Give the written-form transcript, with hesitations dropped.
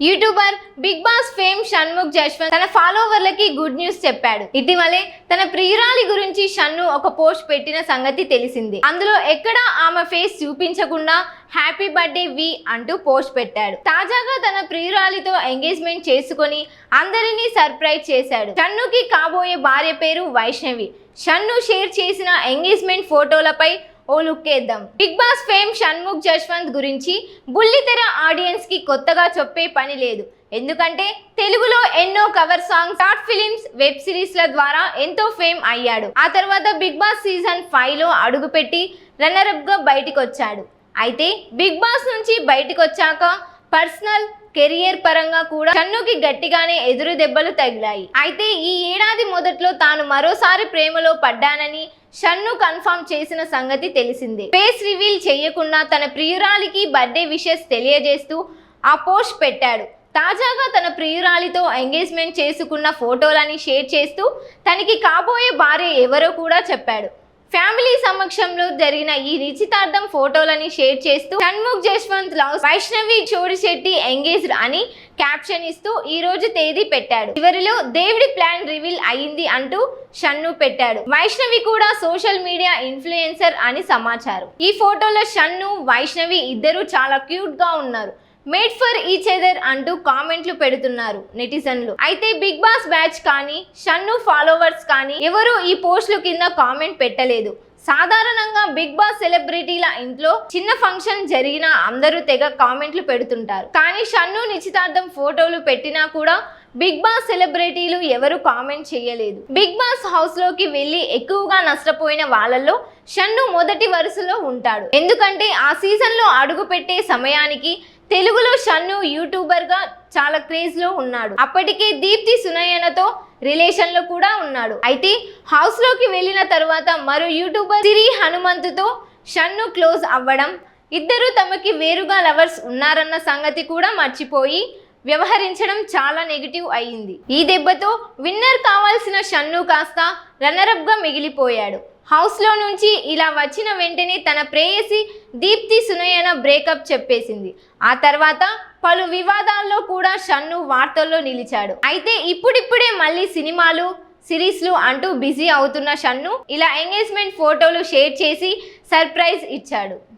YouTuber Bigg Boss fame Shanmukh Jaswanth తన ఫాలోవర్లకి good news చెప్పాడు. ఇటీవలే తన ప్రియురాలి గురించి షన్ను ఒక పోస్ట్ పెట్టిన సంగతి తెలిసింది. అందులో ఎక్కడా ఆమె ఫేస్ చూపించకుండా హ్యాపీ బర్త్డే వి అంటూ పోస్ట్ పెట్టాడు. తాజాగా తన ప్రియురాలితో ఎంగేజ్మెంట్ చేసుకొని అందరినీ సర్ప్రైజ్ చేశాడు. షన్నుకి కాబోయే భార్య పేరు వైష్ణవి. షన్ను షేర్ చేసిన ఎంగేజ్మెంట్ ఫోటోలపై ఓ లుక్ వేద్దాం. Bigg Boss fame Shanmukh Jaswanth గురించి బుల్లితెర ఆడియన్స్ కి కొత్తగా చెప్పే పని లేదు. ఎందుకంటే తెలుగులో ఎన్నో cover songs, short films, web సిరీస్ల ద్వారా ఎంతో ఫేమ్ అయ్యాడు. ఆ తర్వాత బిగ్ బాస్ సీజన్ 5లో అడుగుపెట్టి రన్నరప్ గా బయటికి వచ్చాడు. అయితే బిగ్ బాస్ నుంచి బయటికి వచ్చాక పర్సనల్ కెరియర్ పరంగా కూడా షన్నుకి గట్టిగానే ఎదురు దెబ్బలు తగిలాయి. అయితే ఈ ఏడాది మొదట్లో తాను మరోసారి ప్రేమలో పడ్డానని షన్ను కన్ఫర్మ్ చేసిన సంగతి తెలిసిందే. ఫేస్ రివీల్ చేయకుండా తన ప్రియురాలికి బర్త్డే విషెస్ తెలియజేస్తూ ఆ పోస్ట్ పెట్టాడు. తాజాగా తన ప్రియురాలితో ఎంగేజ్మెంట్ చేసుకున్న ఫోటోలని షేర్ చేస్తూ తనకి కాబోయే భార్య ఎవరో కూడా చెప్పాడు. ఫ్యామిలీ సమక్షంలో జరిగిన ఈ నిశ్చితార్థం ఫోటోలని షేర్ చేస్తూ షణ్ముఖ్ జశ్వంత్ లవ్ వైష్ణవి చోడిశెట్టి ఎంగేజ్డ్ అని క్యాప్షన్ ఇస్తూ ఈ రోజు తేదీ పెట్టాడు. చివరిలో దేవుడి ప్లాన్ రివీల్ అయింది అంటూ షన్ను పెట్టాడు. వైష్ణవి కూడా సోషల్ మీడియా ఇన్ఫ్లుయెన్సర్ అని సమాచారం. ఈ ఫోటోలో షన్ను, వైష్ణవి ఇద్దరు చాలా క్యూట్ గా ఉన్నారు. మేడ్ ఫర్ ఈచ్ అదర్ అంటూ కామెంట్లు పెడుతున్నారు నెటిజన్లు. అయితే బిగ్ బాస్ బ్యాచ్ కానీ షన్ను ఫాలోవర్స్ కానీ ఎవరు ఈ పోస్టుల కింద కామెంట్ పెట్టలేదు. సాధారణంగా బిగ్ బాస్ సెలబ్రిటీల ఇంట్లో చిన్న ఫంక్షన్ జరిగినా అందరూ తెగ కామెంట్లు పెడుతుంటారు. కానీ షన్ను నిశ్చితార్థం ఫోటోలు పెట్టినా కూడా బిగ్ బాస్ సెలబ్రిటీలు ఎవరు కామెంట్ చేయలేదు. బిగ్ బాస్ హౌస్ లోకి వెళ్లి ఎక్కువగా నష్టపోయిన వాళ్ళల్లో షన్ను మొదటి వరుసలో ఉంటాడు. ఎందుకంటే ఆ సీజన్ లో అడుగు పెట్టే సమయానికి తెలుగులో షన్ను యూట్యూబర్ గా చాలా క్రేజ్ లో ఉన్నాడు. అప్పటికే దీప్తి సునయనతో రిలేషన్ లో కూడా ఉన్నాడు. అయితే హౌస్ లోకి వెళ్ళిన తర్వాత మరో యూట్యూబర్ సిరి హనుమంతుతో షన్ను క్లోజ్ అవ్వడం, ఇద్దరు తమకి వేరుగా లవర్స్ ఉన్నారన్న సంగతి కూడా మర్చిపోయి వ్యవహరించడం చాలా నెగిటివ్ అయ్యింది. ఈ దెబ్బతో విన్నర్ కావాల్సిన షన్ను కాస్త రన్నరప్ గా మిగిలిపోయాడు. హౌస్ లో నుంచి ఇలా వచ్చిన వెంటనే తన ప్రేయసి దీప్తి సునయన బ్రేకప్ చెప్పేసింది. ఆ తర్వాత పలు వివాదాల్లో కూడా షన్ను వార్తల్లో నిలిచాడు. అయితే ఇప్పుడిప్పుడే మళ్ళీ సినిమాలు, సిరీస్లు అంటూ బిజీ అవుతున్న షన్ను ఇలా ఎంగేజ్మెంట్ ఫోటోలు షేర్ చేసి సర్ప్రైజ్ ఇచ్చాడు.